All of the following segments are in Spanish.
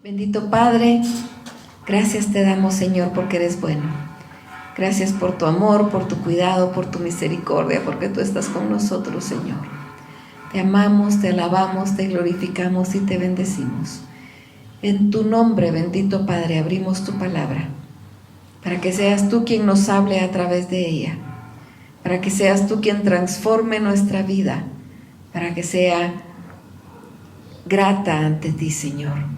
Bendito Padre, gracias te damos, Señor, porque eres bueno. Gracias por tu amor, por tu cuidado, por tu misericordia, porque tú estás con nosotros, Señor. Te amamos, te alabamos, te glorificamos y te bendecimos. En tu nombre, bendito Padre, abrimos tu palabra, para que seas tú quien nos hable a través de ella, para que seas tú quien transforme nuestra vida, para que sea grata ante ti, Señor.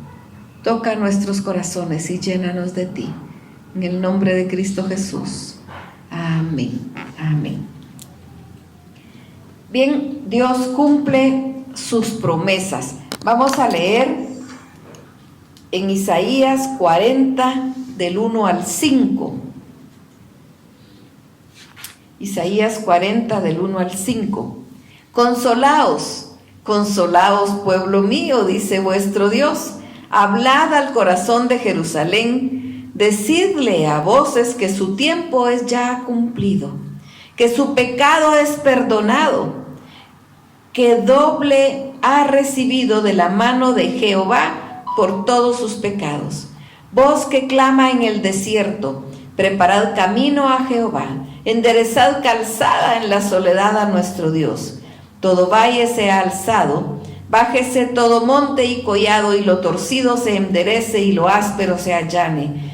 Toca nuestros corazones y llénanos de ti. En el nombre de Cristo Jesús. Amén. Amén. Bien, Dios cumple sus promesas. Vamos a leer en Isaías 40, del 1 al 5. Isaías 40, del 1 al 5. Consolaos, consolaos, pueblo mío, dice vuestro Dios. Hablad al corazón de Jerusalén, decidle a voces que su tiempo es ya cumplido, que su pecado es perdonado, que doble ha recibido de la mano de Jehová por todos sus pecados. Voz que clama en el desierto, preparad camino a Jehová, enderezad calzada en la soledad a nuestro Dios. Todo valle sea alzado, bájese todo monte y collado, y lo torcido se enderece y lo áspero se allane.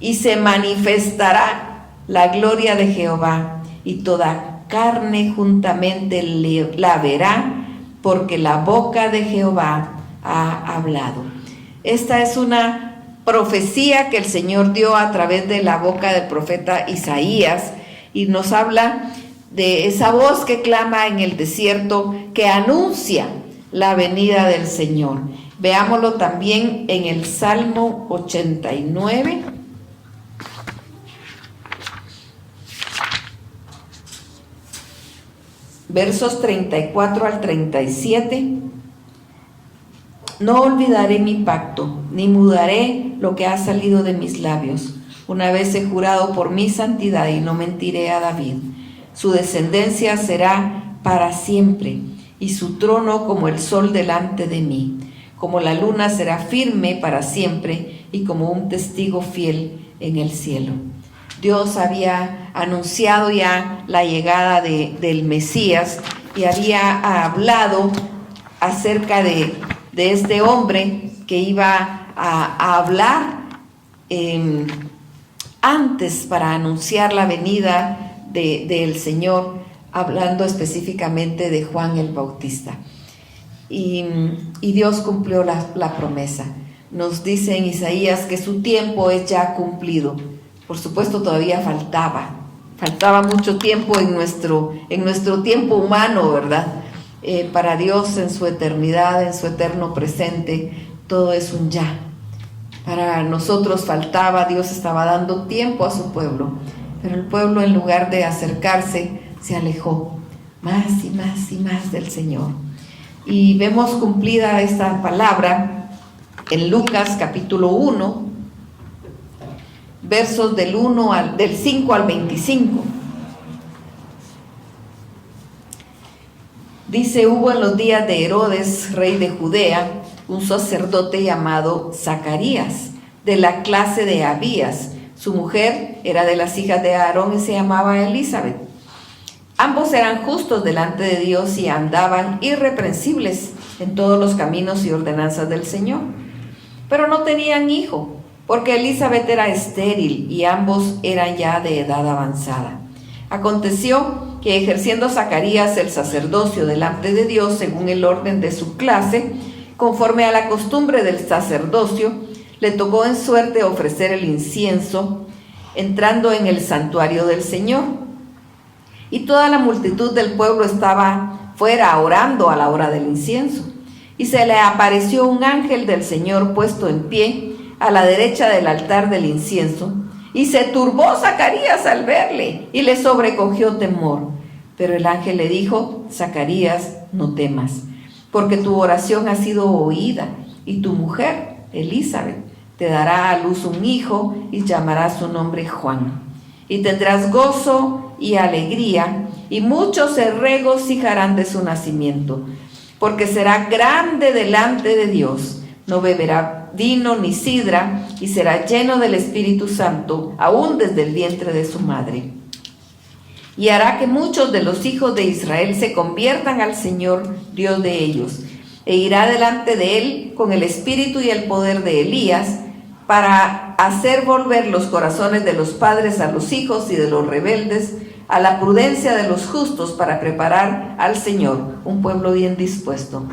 Y se manifestará la gloria de Jehová, y toda carne juntamente la verá, porque la boca de Jehová ha hablado. Esta es una profecía que el Señor dio a través de la boca del profeta Isaías, y nos habla de esa voz que clama en el desierto, que anuncia la venida del Señor. Veámoslo también en el Salmo 89. Versos 34 al 37. No olvidaré mi pacto, ni mudaré lo que ha salido de mis labios. Una vez he jurado por mi santidad y no mentiré a David. Su descendencia será para siempre, y su trono como el sol delante de mí. Como la luna será firme para siempre, y como un testigo fiel en el cielo. Dios había anunciado ya la llegada del Mesías, y había hablado acerca de este hombre que iba a hablar antes para anunciar la venida del Señor, hablando específicamente de Juan el Bautista. Y Dios cumplió la promesa. Nos dice en Isaías que su tiempo es ya cumplido. Por supuesto, todavía faltaba mucho tiempo en nuestro tiempo humano, ¿verdad? Para Dios, en su eternidad, en su eterno presente, todo es un ya. Para nosotros faltaba, Dios estaba dando tiempo a su pueblo, pero el pueblo, en lugar de acercarse, se alejó más y más y más del Señor. Y vemos cumplida esta palabra en Lucas capítulo 1, versos del 5 al 25. Dice: hubo en los días de Herodes, rey de Judea, un sacerdote llamado Zacarías, de la clase de Abías. Su mujer era de las hijas de Aarón y se llamaba Elizabeth. Ambos eran justos delante de Dios y andaban irreprensibles en todos los caminos y ordenanzas del Señor. Pero no tenían hijo, porque Elizabeth era estéril y ambos eran ya de edad avanzada. Aconteció que, ejerciendo Zacarías el sacerdocio delante de Dios según el orden de su clase, conforme a la costumbre del sacerdocio, le tocó en suerte ofrecer el incienso, entrando en el santuario del Señor. Y toda la multitud del pueblo estaba fuera orando a la hora del incienso. Y se le apareció un ángel del Señor puesto en pie a la derecha del altar del incienso. Y se turbó Zacarías al verle, y le sobrecogió temor. Pero el ángel le dijo: Zacarías, no temas, porque tu oración ha sido oída, y tu mujer, Elizabeth, te dará a luz un hijo, y llamarás su nombre Juan. Y tendrás gozo y alegría, y muchos se regocijarán de su nacimiento, porque será grande delante de Dios. no beberá vino ni sidra, y será lleno del Espíritu Santo, aún desde el vientre de su madre. Y hará que muchos de los hijos de Israel se conviertan al Señor, Dios de ellos, e irá delante de él con el espíritu y el poder de Elías, para hacer volver los corazones de los padres a los hijos y de los rebeldes a la prudencia de los justos, para preparar al Señor un pueblo bien dispuesto.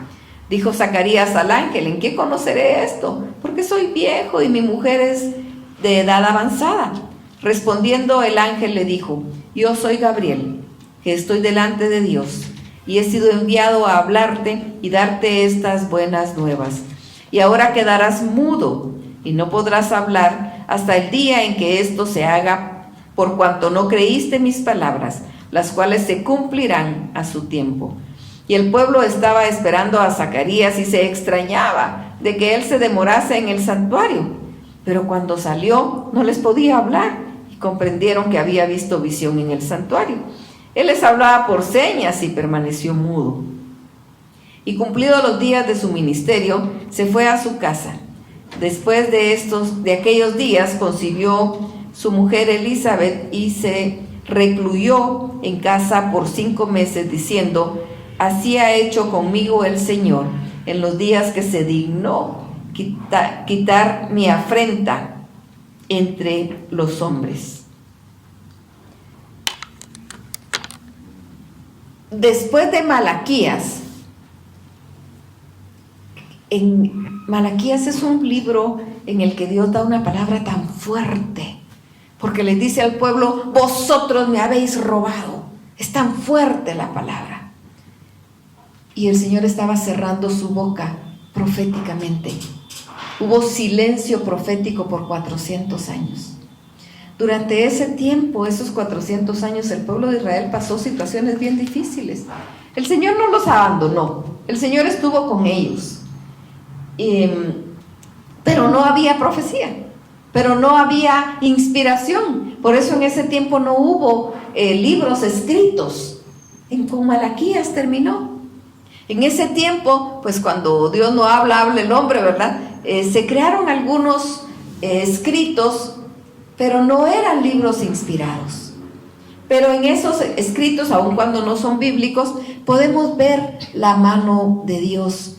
Dijo Zacarías al ángel: ¿en qué conoceré esto? Porque soy viejo y mi mujer es de edad avanzada. Respondiendo el ángel le dijo: yo soy Gabriel, que estoy delante de Dios, y he sido enviado a hablarte y darte estas buenas nuevas. Y ahora quedarás mudo y no podrás hablar hasta el día en que esto se haga, por cuanto no creíste mis palabras, las cuales se cumplirán a su tiempo. Y el pueblo estaba esperando a Zacarías y se extrañaba de que él se demorase en el santuario. Pero cuando salió no les podía hablar, y comprendieron que había visto visión en el santuario. Él les hablaba por señas y permaneció mudo. Y cumplidos los días de su ministerio, se fue a su casa. Después de aquellos días, concibió su mujer Elizabeth y se recluyó en casa por 5 meses, diciendo: así ha hecho conmigo el Señor en los días que se dignó quitar mi afrenta entre los hombres. Después de Malaquías, Malaquías es un libro en el que Dios da una palabra tan fuerte, porque les dice al pueblo: vosotros me habéis robado. Es tan fuerte la palabra. Y el Señor estaba cerrando su boca proféticamente. Hubo silencio profético por 400 años. Durante ese tiempo, esos 400 años, el pueblo de Israel pasó situaciones bien difíciles. El Señor no los abandonó, el Señor estuvo con ellos. Pero no había profecía, pero no había inspiración. Por eso en ese tiempo no hubo libros escritos. Con Malaquías terminó. En ese tiempo, pues cuando Dios no habla, habla el hombre, ¿verdad? Se crearon algunos escritos, pero no eran libros inspirados. Pero en esos escritos, aun cuando no son bíblicos, podemos ver la mano de Dios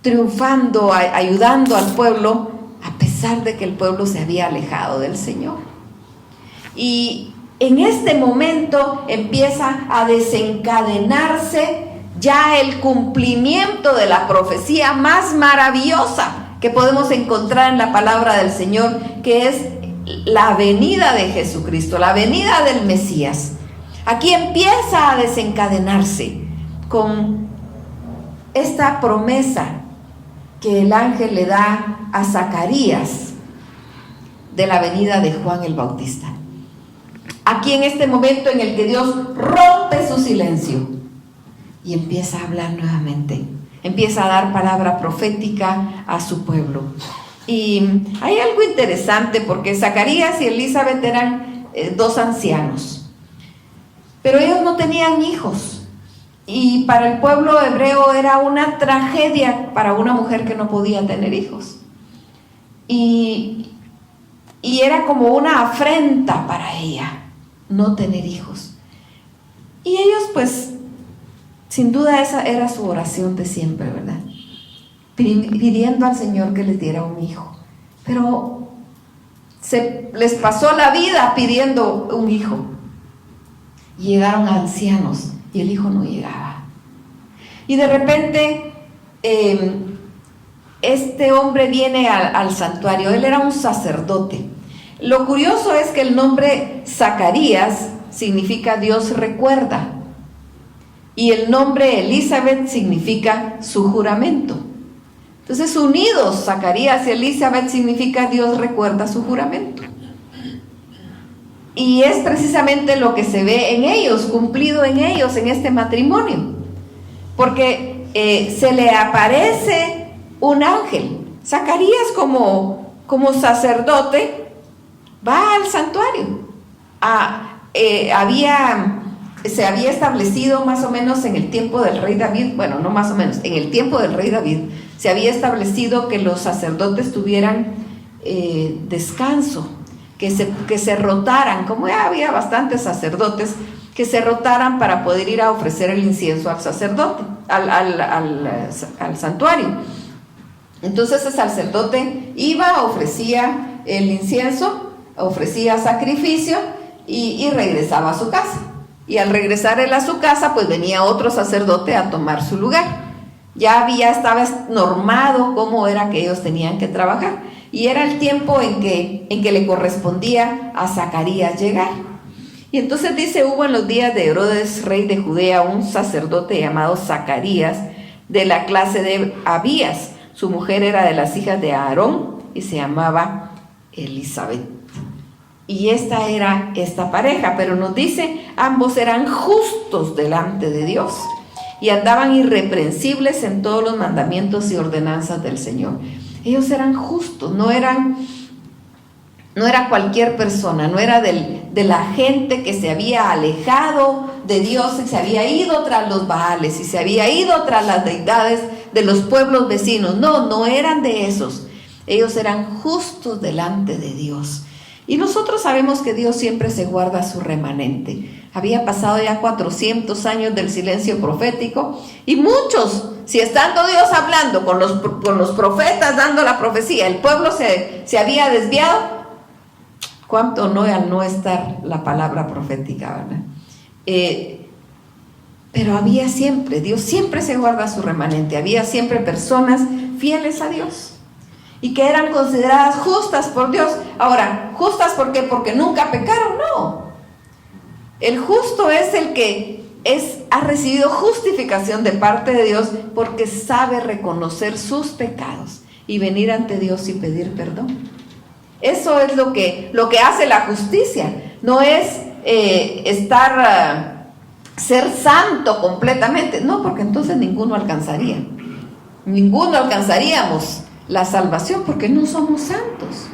triunfando, ayudando al pueblo, a pesar de que el pueblo se había alejado del Señor. Y en este momento empieza a desencadenarse ya el cumplimiento de la profecía más maravillosa que podemos encontrar en la palabra del Señor, que es la venida de Jesucristo, la venida del Mesías. Aquí empieza a desencadenarse con esta promesa que el ángel le da a Zacarías de la venida de Juan el Bautista. Aquí en este momento en el que Dios rompe su silencio y empieza a hablar nuevamente, empieza a dar palabra profética a su pueblo. Y hay algo interesante, porque Zacarías y Elizabeth eran 2 ancianos, pero ellos no tenían hijos, y para el pueblo hebreo era una tragedia para una mujer que no podía tener hijos, y era como una afrenta para ella no tener hijos. Y ellos, pues, sin duda esa era su oración de siempre, ¿verdad? Pidiendo al Señor que les diera un hijo. Pero se les pasó la vida pidiendo un hijo. Llegaron ancianos y el hijo no llegaba. Y de repente este hombre viene al santuario. Él era un sacerdote. Lo curioso es que el nombre Zacarías significa Dios recuerda, y el nombre Elizabeth significa su juramento. Entonces, unidos, Zacarías y Elizabeth significa Dios recuerda su juramento. Y es precisamente lo que se ve en ellos, cumplido en ellos, en este matrimonio. Porque se le aparece un ángel. Zacarías como va al santuario. Había se había establecido más o menos en el tiempo del rey David, bueno, no más o menos, en el tiempo del rey David, se había establecido que los sacerdotes tuvieran descanso, que se rotaran, como ya había bastantes sacerdotes, que se rotaran para poder ir a ofrecer el incienso al sacerdote, al santuario. Entonces el sacerdote iba, ofrecía el incienso, ofrecía sacrificio y regresaba a su casa. Y al regresar él a su casa, pues venía otro sacerdote a tomar su lugar. Ya estaba normado cómo era que ellos tenían que trabajar. Y era el tiempo en que le correspondía a Zacarías llegar. Y entonces dice, hubo en los días de Herodes, rey de Judea, un sacerdote llamado Zacarías, de la clase de Abías. Su mujer era de las hijas de Aarón y se llamaba Elizabeth. Y esta era esta pareja, pero nos dice, ambos eran justos delante de Dios y andaban irreprensibles en todos los mandamientos y ordenanzas del Señor. Ellos eran justos, no era cualquier persona, no era de la gente que se había alejado de Dios y se había ido tras los Baales y se había ido tras las deidades de los pueblos vecinos. No eran de esos. Ellos eran justos delante de Dios. Y nosotros sabemos que Dios siempre se guarda su remanente. Había pasado ya 400 años del silencio profético y muchos, si estando Dios hablando con los profetas dando la profecía, el pueblo se había desviado, cuánto no al no estar la palabra profética, ¿verdad? Pero había siempre, Dios siempre se guarda su remanente, había siempre personas fieles a Dios y que eran consideradas justas por Dios. Ahora, ¿justas por qué? Porque nunca pecaron, no. El justo es el que ha recibido justificación de parte de Dios porque sabe reconocer sus pecados y venir ante Dios y pedir perdón. Eso es lo que hace la justicia. No es ser santo completamente, no, porque entonces ninguno alcanzaríamos la salvación porque no somos santos.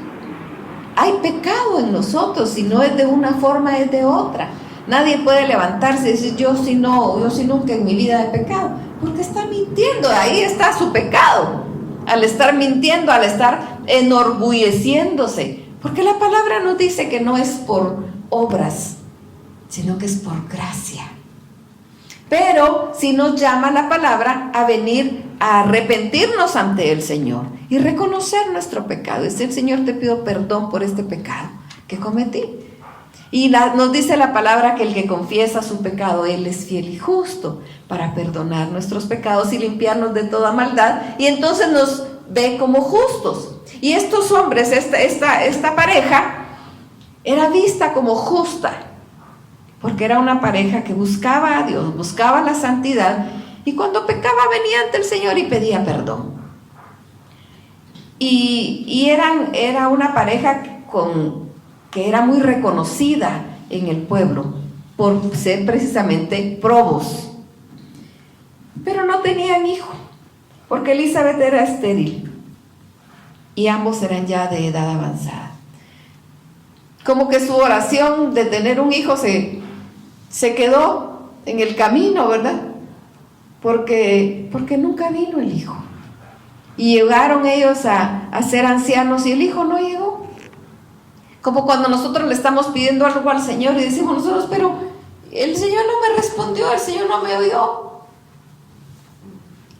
Hay pecado en nosotros, si no es de una forma es de otra. Nadie puede levantarse y decir yo sí nunca en mi vida he pecado, porque está mintiendo. Ahí está su pecado, al estar mintiendo, al estar enorgulleciéndose, porque la palabra nos dice que no es por obras, sino que es por gracia. Pero si nos llama la palabra a venir a arrepentirnos ante el Señor y reconocer nuestro pecado, decir, Señor, te pido perdón por este pecado que cometí. Y nos dice la palabra que el que confiesa su pecado, Él es fiel y justo para perdonar nuestros pecados y limpiarnos de toda maldad, y entonces nos ve como justos. Y estos hombres, esta pareja, era vista como justa, porque era una pareja que buscaba a Dios, buscaba la santidad, y cuando pecaba venía ante el Señor y pedía perdón. Y era una pareja que era muy reconocida en el pueblo por ser precisamente probos. Pero no tenían hijo, porque Elizabeth era estéril y ambos eran ya de edad avanzada. Como que su oración de tener un hijo se quedó en el camino, ¿verdad? Porque nunca vino el hijo. Y llegaron ellos a ser ancianos y el hijo no llegó. Como cuando nosotros le estamos pidiendo algo al Señor y decimos nosotros, pero el Señor no me respondió, el Señor no me oyó.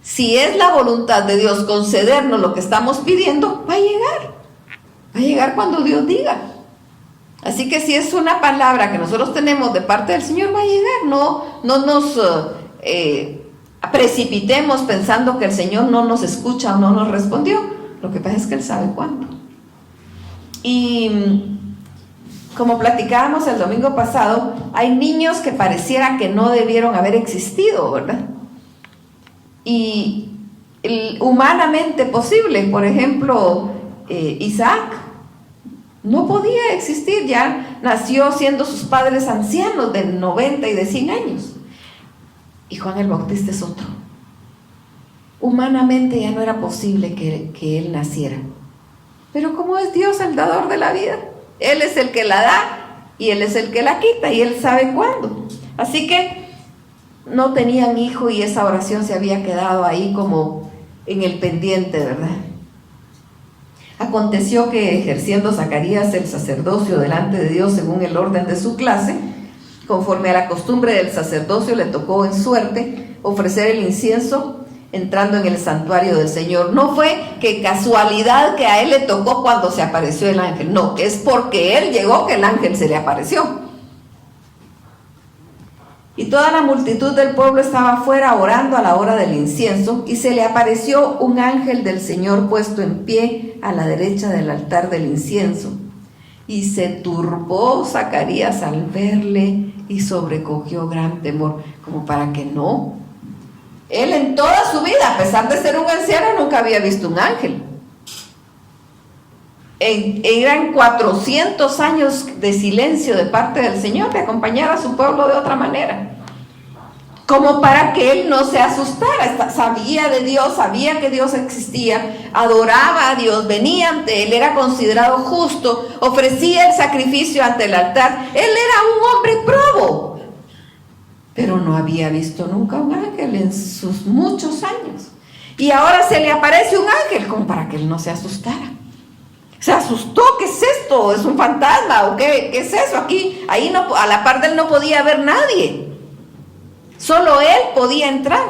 Si es la voluntad de Dios concedernos lo que estamos pidiendo, va a llegar cuando Dios diga. Así que si es una palabra que nosotros tenemos de parte del Señor, va a llegar. No nos precipitemos pensando que el Señor no nos escucha o no nos respondió. Lo que pasa es que Él sabe cuándo. Y como platicábamos el domingo pasado, hay niños que pareciera que no debieron haber existido, ¿verdad? Y humanamente posible, por ejemplo, Isaac no podía existir, ya nació siendo sus padres ancianos de 90 y de 100 años. Y Juan el Bautista es otro. Humanamente ya no era posible que él naciera. Pero como es Dios el dador de la vida, Él es el que la da y Él es el que la quita y Él sabe cuándo. Así que no tenían hijo y esa oración se había quedado ahí como en el pendiente, ¿verdad? Aconteció que ejerciendo Zacarías el sacerdocio delante de Dios según el orden de su clase, conforme a la costumbre del sacerdocio, le tocó en suerte ofrecer el incienso entrando en el santuario del Señor. No fue que casualidad que a él le tocó cuando se apareció el ángel, no, es porque él llegó que el ángel se le apareció. Y toda la multitud del pueblo estaba afuera orando a la hora del incienso, y se le apareció un ángel del Señor puesto en pie a la derecha del altar del incienso. Y se turbó Zacarías al verle y sobrecogió gran temor, como para que no. Él en toda su vida, a pesar de ser un anciano, nunca había visto un ángel. Eran 400 años de silencio de parte del Señor, de acompañar a su pueblo de otra manera, como para que él no se asustara. Sabía de Dios, sabía que Dios existía, adoraba a Dios, venía ante él, era considerado justo, ofrecía el sacrificio ante el altar. Él era un hombre probo, pero no había visto nunca un ángel en sus muchos años. Y ahora se le aparece un ángel, como para que él no se asustara. Se asustó. ¿Qué es esto? ¿Es un fantasma? ¿O qué es eso? Ahí no, a la par de él no podía haber nadie. Solo él podía entrar.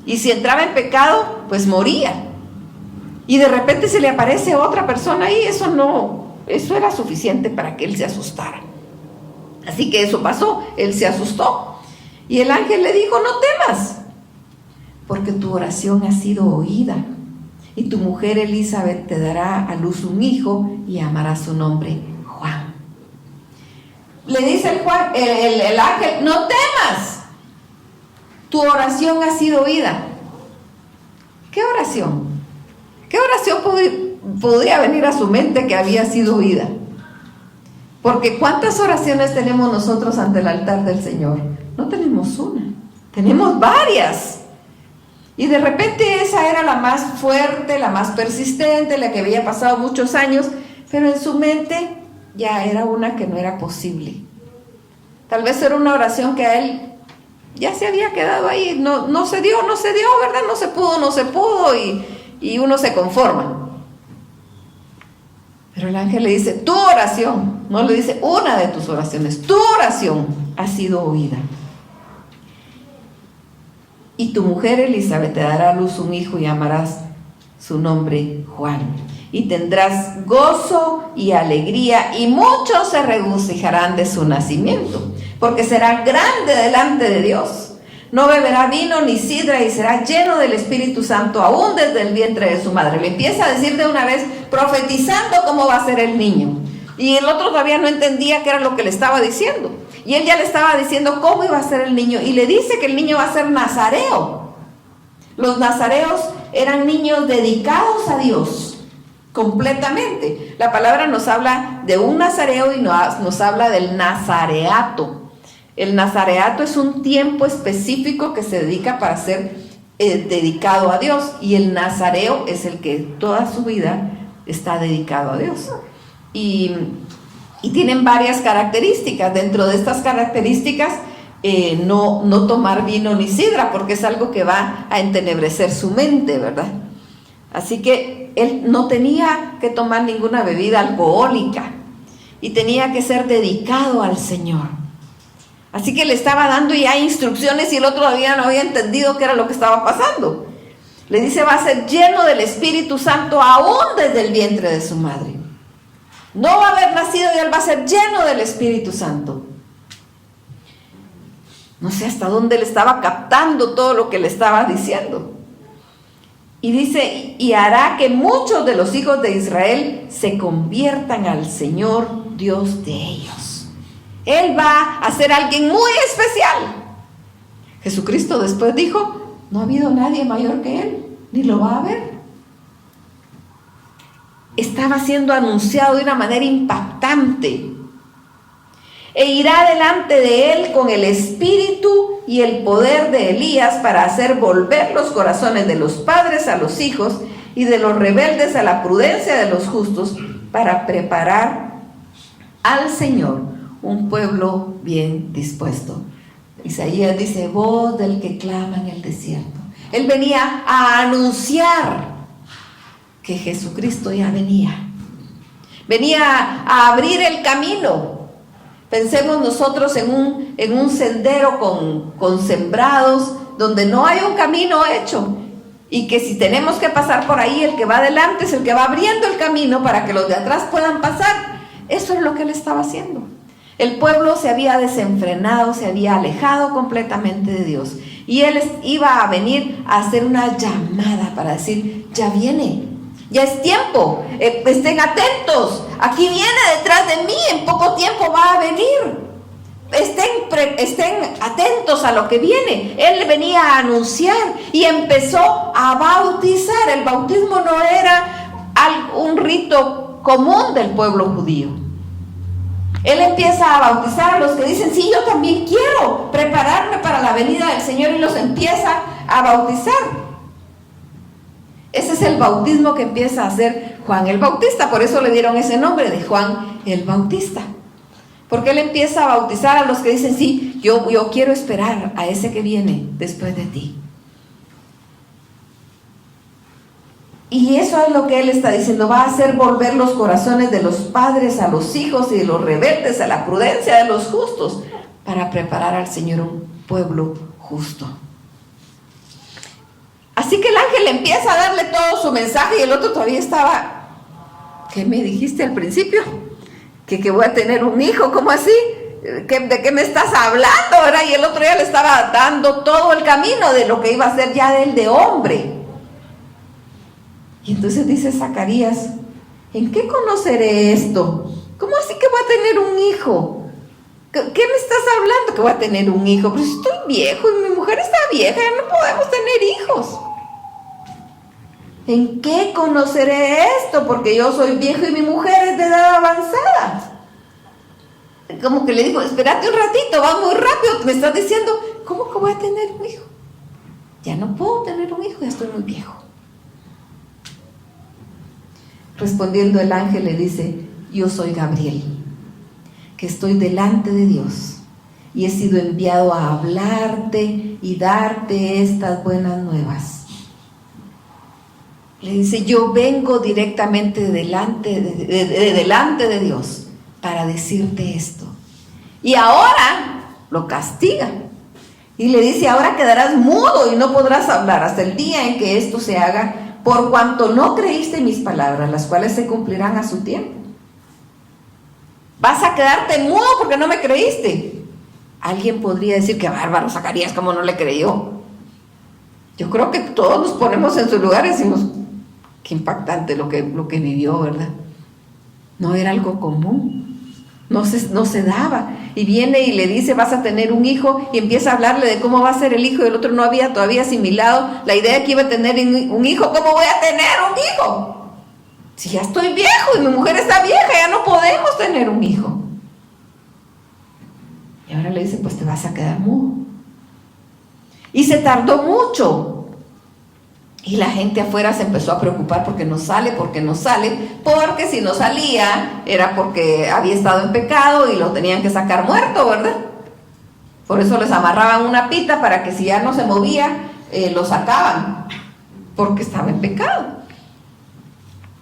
Y si entraba en pecado, pues moría. Y de repente se le aparece otra persona ahí. Eso era suficiente para que él se asustara. Así que eso pasó. Él se asustó. Y el ángel le dijo: no temas, porque tu oración ha sido oída. Y tu mujer Elizabeth te dará a luz un hijo y llamará su nombre Juan. Le dice el ángel: no temas, tu oración ha sido oída. ¿Qué oración? ¿Qué oración podría venir a su mente que había sido oída? Porque ¿cuántas oraciones tenemos nosotros ante el altar del Señor? No tenemos una, tenemos varias. Y de repente esa era la más fuerte, la más persistente, la que había pasado muchos años, pero en su mente ya era una que no era posible. Tal vez era una oración que a él ya se había quedado ahí, no se dio, ¿verdad? No se pudo y uno se conforma. Pero el ángel le dice: tu oración, no le dice una de tus oraciones, tu oración ha sido oída. Y tu mujer Elizabeth te dará a luz un hijo y llamarás su nombre Juan. Y tendrás gozo y alegría, y muchos se regocijarán de su nacimiento, porque será grande delante de Dios. No beberá vino ni sidra, y será lleno del Espíritu Santo aún desde el vientre de su madre. Le empieza a decir de una vez, profetizando cómo va a ser el niño. Y el otro todavía no entendía qué era lo que le estaba diciendo. Y él ya le estaba diciendo cómo iba a ser el niño. Y le dice que el niño va a ser nazareo. Los nazareos eran niños dedicados a Dios completamente. La palabra nos habla de un nazareo y nos habla del nazareato. El nazareato es un tiempo específico que se dedica para ser dedicado a Dios. Y el nazareo es el que toda su vida está dedicado a Dios. Y tienen varias características. Dentro de estas características, no tomar vino ni sidra, porque es algo que va a entenebrecer su mente, ¿verdad? Así que él no tenía que tomar ninguna bebida alcohólica y tenía que ser dedicado al Señor. Así que le estaba dando ya instrucciones y el otro todavía no había entendido qué era lo que estaba pasando. Le dice: va a ser lleno del Espíritu Santo aún desde el vientre de su madre. No va a haber nacido y él va a ser lleno del Espíritu Santo. No sé hasta dónde le estaba captando todo lo que le estaba diciendo. Y dice: y hará que muchos de los hijos de Israel se conviertan al Señor Dios de ellos. Él va a ser alguien muy especial. Jesucristo después dijo: no ha habido nadie mayor que Él, ni lo va a haber. Estaba siendo anunciado de una manera impactante. E irá delante de él con el espíritu y el poder de Elías para hacer volver los corazones de los padres a los hijos y de los rebeldes a la prudencia de los justos, para preparar al Señor un pueblo bien dispuesto. Isaías dice, voz del que clama en el desierto. Él venía a anunciar que Jesucristo ya venía. Venía a abrir el camino. Pensemos nosotros en un sendero con sembrados, donde no hay un camino hecho. Y que si tenemos que pasar por ahí, el que va adelante es el que va abriendo el camino para que los de atrás puedan pasar. Eso es lo que él estaba haciendo. El pueblo se había desenfrenado, se había alejado completamente de Dios. Y él iba a venir a hacer una llamada para decir, ya viene, ya es tiempo, estén atentos, aquí viene detrás de mí, en poco tiempo va a venir. Estén atentos a lo que viene. Él venía a anunciar y empezó a bautizar. El bautismo no era un rito común del pueblo judío. Él empieza a bautizar a los que dicen, sí, yo también quiero prepararme para la venida del Señor, y los empieza a bautizar. Ese es el bautismo que empieza a hacer Juan el Bautista. Por eso le dieron ese nombre de Juan el Bautista. Porque él empieza a bautizar a los que dicen, sí, yo quiero esperar a ese que viene después de ti. Y eso es lo que él está diciendo, va a hacer volver los corazones de los padres a los hijos y de los rebeldes a la prudencia de los justos, para preparar al Señor un pueblo justo. Así que el ángel empieza a darle todo su mensaje y el otro todavía estaba, ¿qué me dijiste al principio? Que voy a tener un hijo, ¿cómo así? ¿De qué me estás hablando? ¿Verdad? Y el otro ya le estaba dando todo el camino de lo que iba a ser ya de él de hombre. Y entonces dice Zacarías, ¿en qué conoceré esto? ¿Cómo así que voy a tener un hijo? ¿Qué me estás hablando que voy a tener un hijo? Pero estoy viejo y mi mujer está vieja, ya no podemos tener hijos. ¿En qué conoceré esto? Porque yo soy viejo y mi mujer es de edad avanzada. Como que le digo, espérate un ratito, va muy rápido, me estás diciendo, ¿cómo que voy a tener un hijo? Ya no puedo tener un hijo, ya estoy muy viejo. Respondiendo el ángel le dice, yo soy Gabriel, que estoy delante de Dios y he sido enviado a hablarte y darte estas buenas nuevas. Le dice, yo vengo directamente delante de Dios para decirte esto. Y ahora lo castiga. Y le dice, ahora quedarás mudo y no podrás hablar hasta el día en que esto se haga, por cuanto no creíste mis palabras, las cuales se cumplirán a su tiempo. Vas a quedarte mudo porque no me creíste. Alguien podría decir, qué bárbaro Zacarías, ¿cómo no le creyó? Yo creo que todos nos ponemos en su lugar y decimos, qué impactante lo que vivió, ¿verdad? No era algo común, no se daba. Y viene y le dice, vas a tener un hijo, y empieza a hablarle de cómo va a ser el hijo, y el otro no había todavía asimilado la idea de que iba a tener un hijo. ¿Cómo voy a tener un hijo? Si ya estoy viejo y mi mujer está vieja, ya no podemos tener un hijo. Y ahora le dice, pues te vas a quedar mudo. Y se tardó mucho. Y la gente afuera se empezó a preocupar porque no sale, porque si no salía era porque había estado en pecado y lo tenían que sacar muerto, ¿verdad? Por eso les amarraban una pita para que si ya no se movía, lo sacaban, porque estaba en pecado.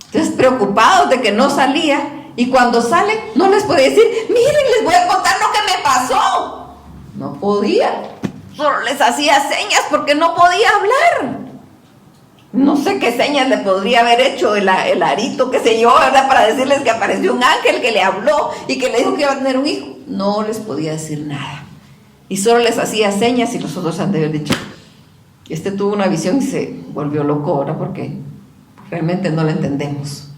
Entonces, preocupados de que no salía, y cuando sale, no les podía decir, miren, les voy a contar lo que me pasó. No podía, solo les hacía señas porque no podía hablar. No sé qué señas le podría haber hecho el arito, qué sé yo, ¿verdad? Para decirles que apareció un ángel que le habló y que le dijo que iba a tener un hijo. No les podía decir nada. Y solo les hacía señas, y los otros han de haber dicho, tuvo una visión y se volvió loco, ¿verdad? Porque realmente no lo entendemos.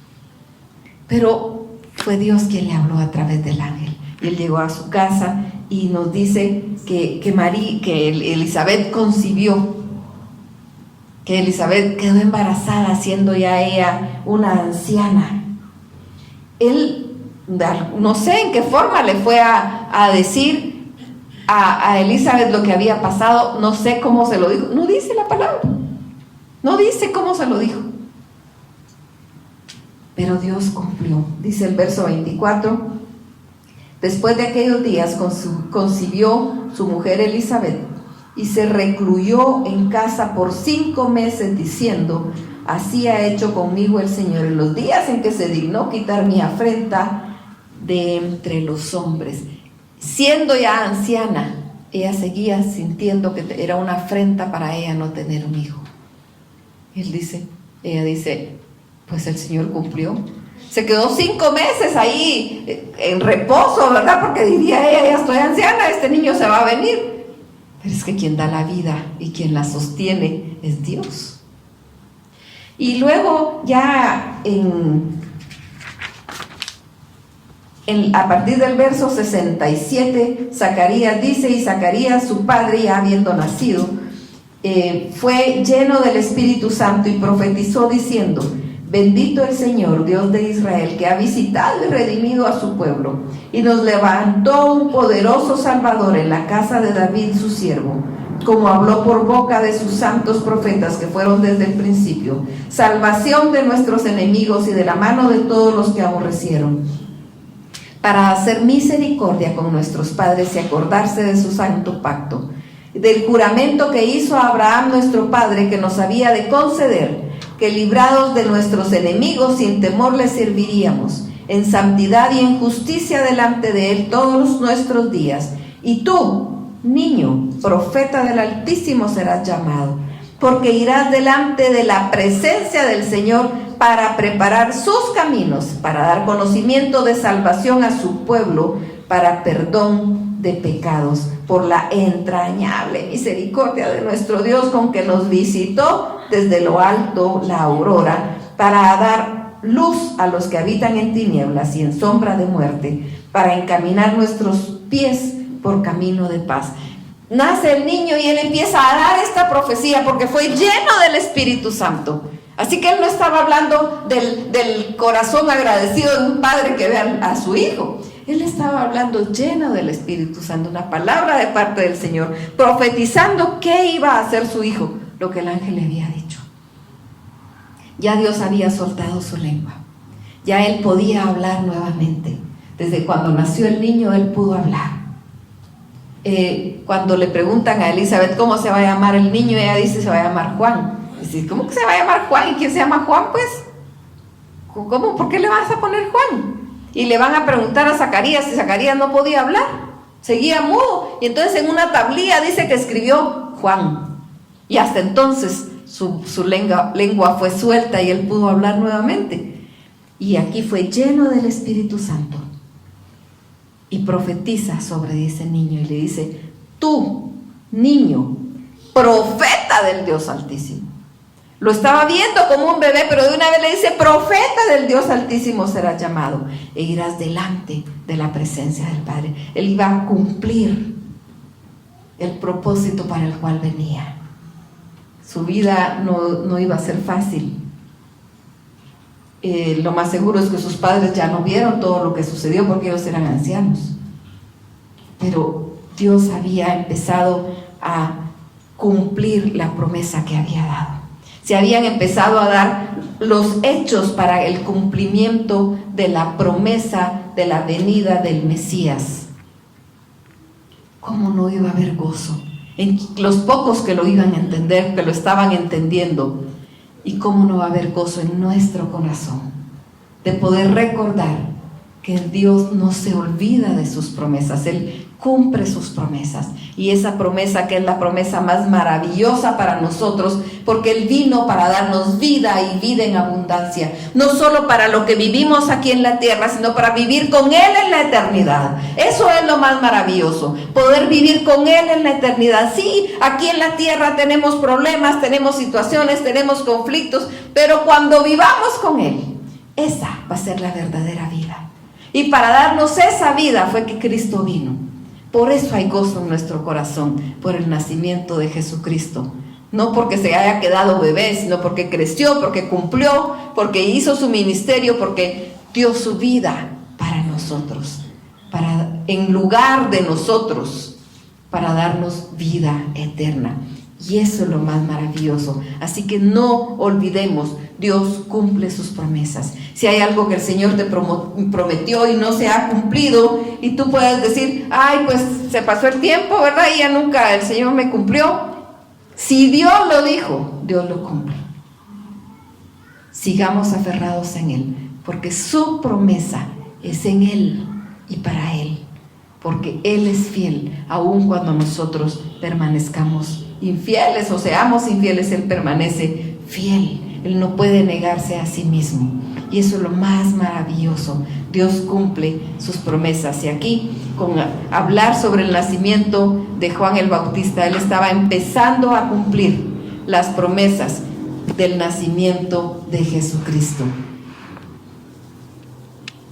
Pero fue Dios quien le habló a través del ángel. Y él llegó a su casa y nos dice que Elizabeth concibió. Que Elizabeth quedó embarazada, siendo ya ella una anciana. Él, no sé en qué forma le fue a decir a Elizabeth lo que había pasado, no sé cómo se lo dijo, no dice la palabra, no dice cómo se lo dijo. Pero Dios cumplió. Dice el verso 24, Después de aquellos días concibió su mujer Elizabeth y se recluyó en casa por 5 meses diciendo: así ha hecho conmigo el Señor en los días en que se dignó quitar mi afrenta de entre los hombres. Siendo ya anciana, ella seguía sintiendo que era una afrenta para ella no tener un hijo. Ella dice, pues el Señor cumplió. Se quedó 5 meses ahí en reposo, ¿verdad? Porque diría ella, ya estoy anciana, este niño se va a venir. Pero es que quien da la vida y quien la sostiene es Dios. Y luego ya a partir del verso 67, Zacarías dice, y Zacarías su padre, ya habiendo nacido, fue lleno del Espíritu Santo y profetizó diciendo: bendito el Señor, Dios de Israel, que ha visitado y redimido a su pueblo, y nos levantó un poderoso Salvador en la casa de David su siervo, como habló por boca de sus santos profetas que fueron desde el principio, salvación de nuestros enemigos y de la mano de todos los que aborrecieron, para hacer misericordia con nuestros padres y acordarse de su santo pacto, del juramento que hizo a Abraham nuestro padre, que nos había de conceder, que librados de nuestros enemigos sin temor le serviríamos, en santidad y en justicia delante de él todos nuestros días. Y tú, niño, profeta del Altísimo serás llamado, porque irás delante de la presencia del Señor para preparar sus caminos, para dar conocimiento de salvación a su pueblo, para perdón de pecados, por la entrañable misericordia de nuestro Dios, con que nos visitó desde lo alto la aurora, para dar luz a los que habitan en tinieblas y en sombra de muerte, para encaminar nuestros pies por camino de paz. Nace el niño y él empieza a dar esta profecía porque fue lleno del Espíritu Santo. Así que él no estaba hablando del corazón agradecido de un padre que ve a su hijo. Él estaba hablando lleno del Espíritu Santo, una palabra de parte del Señor, profetizando qué iba a hacer su hijo, lo que el ángel le había dicho. Ya Dios había soltado su lengua, ya él podía hablar nuevamente. Desde cuando nació el niño, él pudo hablar. Cuando le preguntan a Elizabeth cómo se va a llamar el niño, ella dice se va a llamar Juan. Dice, ¿cómo que se va a llamar Juan? ¿Y quién se llama Juan, pues? ¿Cómo? ¿Por qué le vas a poner Juan? Y le van a preguntar a Zacarías, y Zacarías no podía hablar, seguía mudo. Y entonces en una tablilla dice que escribió Juan. Y hasta entonces su lengua fue suelta y él pudo hablar nuevamente. Y aquí fue lleno del Espíritu Santo. Y profetiza sobre ese niño y le dice: tú, niño, profeta del Dios Altísimo. Lo estaba viendo como un bebé, pero de una vez le dice: profeta del Dios Altísimo serás llamado, e irás delante de la presencia del Padre. Él iba a cumplir el propósito para el cual venía. Su vida no iba a ser fácil. Lo más seguro es que sus padres ya no vieron todo lo que sucedió porque ellos eran ancianos. Pero Dios había empezado a cumplir la promesa que había dado. Se habían empezado a dar los hechos para el cumplimiento de la promesa de la venida del Mesías. ¿Cómo no iba a haber gozo en los pocos que lo iban a entender, que lo estaban entendiendo? ¿Y cómo no va a haber gozo en nuestro corazón de poder recordar que Dios no se olvida de sus promesas? Él cumple sus promesas, y esa promesa que es la promesa más maravillosa para nosotros, porque Él vino para darnos vida y vida en abundancia, no solo para lo que vivimos aquí en la tierra, sino para vivir con Él en la eternidad. Eso es lo más maravilloso, poder vivir con Él en la eternidad. Sí, aquí en la tierra tenemos problemas, tenemos situaciones, tenemos conflictos, pero cuando vivamos con Él, esa va a ser la verdadera vida. Y para darnos esa vida fue que Cristo vino. Por eso hay gozo en nuestro corazón, por el nacimiento de Jesucristo. No porque se haya quedado bebé, sino porque creció, porque cumplió, porque hizo su ministerio, porque dio su vida para nosotros, en lugar de nosotros, para darnos vida eterna. Y eso es lo más maravilloso. Así que no olvidemos, Dios cumple sus promesas. Si hay algo que el Señor te prometió y no se ha cumplido, y tú puedes decir, ay, pues se pasó el tiempo, ¿verdad? Y ya nunca el Señor me cumplió. Si Dios lo dijo, Dios lo cumple. Sigamos aferrados en Él, porque su promesa es en Él y para Él. Porque Él es fiel, aun cuando nosotros permanezcamos infieles o seamos infieles, Él permanece fiel. Él no puede negarse a sí mismo. Y eso es lo más maravilloso. Dios cumple sus promesas. Y aquí, con hablar sobre el nacimiento de Juan el Bautista, él estaba empezando a cumplir las promesas del nacimiento de Jesucristo,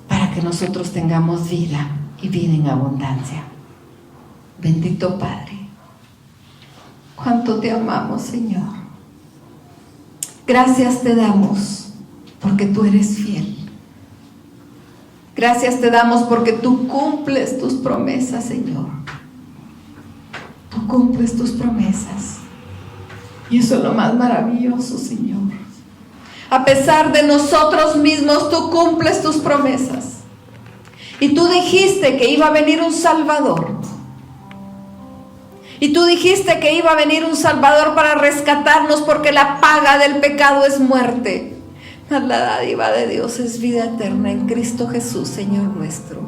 para que nosotros tengamos vida y vida en abundancia. Bendito Padre, cuánto te amamos, Señor. Gracias te damos porque tú eres fiel. Gracias te damos porque tú cumples tus promesas, Señor. Tú cumples tus promesas. Y eso es lo más maravilloso, Señor. A pesar de nosotros mismos, tú cumples tus promesas. Y tú dijiste que iba a venir un Salvador. Y tú dijiste que iba a venir un Salvador para rescatarnos, porque la paga del pecado es muerte, mas la dádiva de Dios es vida eterna en Cristo Jesús, Señor nuestro.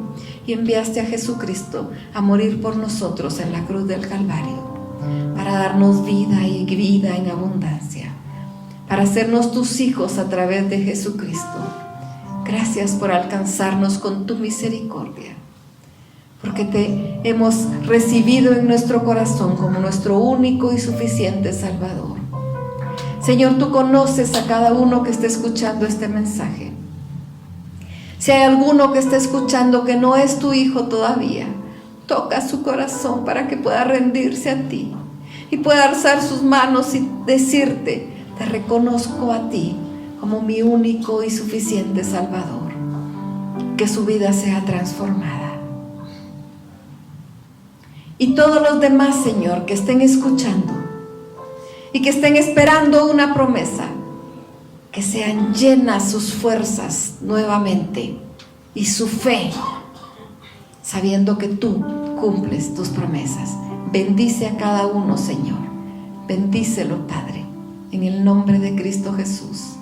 Y enviaste a Jesucristo a morir por nosotros en la cruz del Calvario, para darnos vida y vida en abundancia, para hacernos tus hijos a través de Jesucristo. Gracias por alcanzarnos con tu misericordia, porque te hemos recibido en nuestro corazón como nuestro único y suficiente Salvador. Señor, tú conoces a cada uno que esté escuchando este mensaje. Si hay alguno que esté escuchando que no es tu hijo todavía, toca su corazón para que pueda rendirse a ti y pueda alzar sus manos y decirte: te reconozco a ti como mi único y suficiente Salvador. Que su vida sea transformada. Y todos los demás, Señor, que estén escuchando y que estén esperando una promesa, que sean llenas sus fuerzas nuevamente y su fe, sabiendo que tú cumples tus promesas. Bendice a cada uno, Señor. Bendícelo, Padre, en el nombre de Cristo Jesús.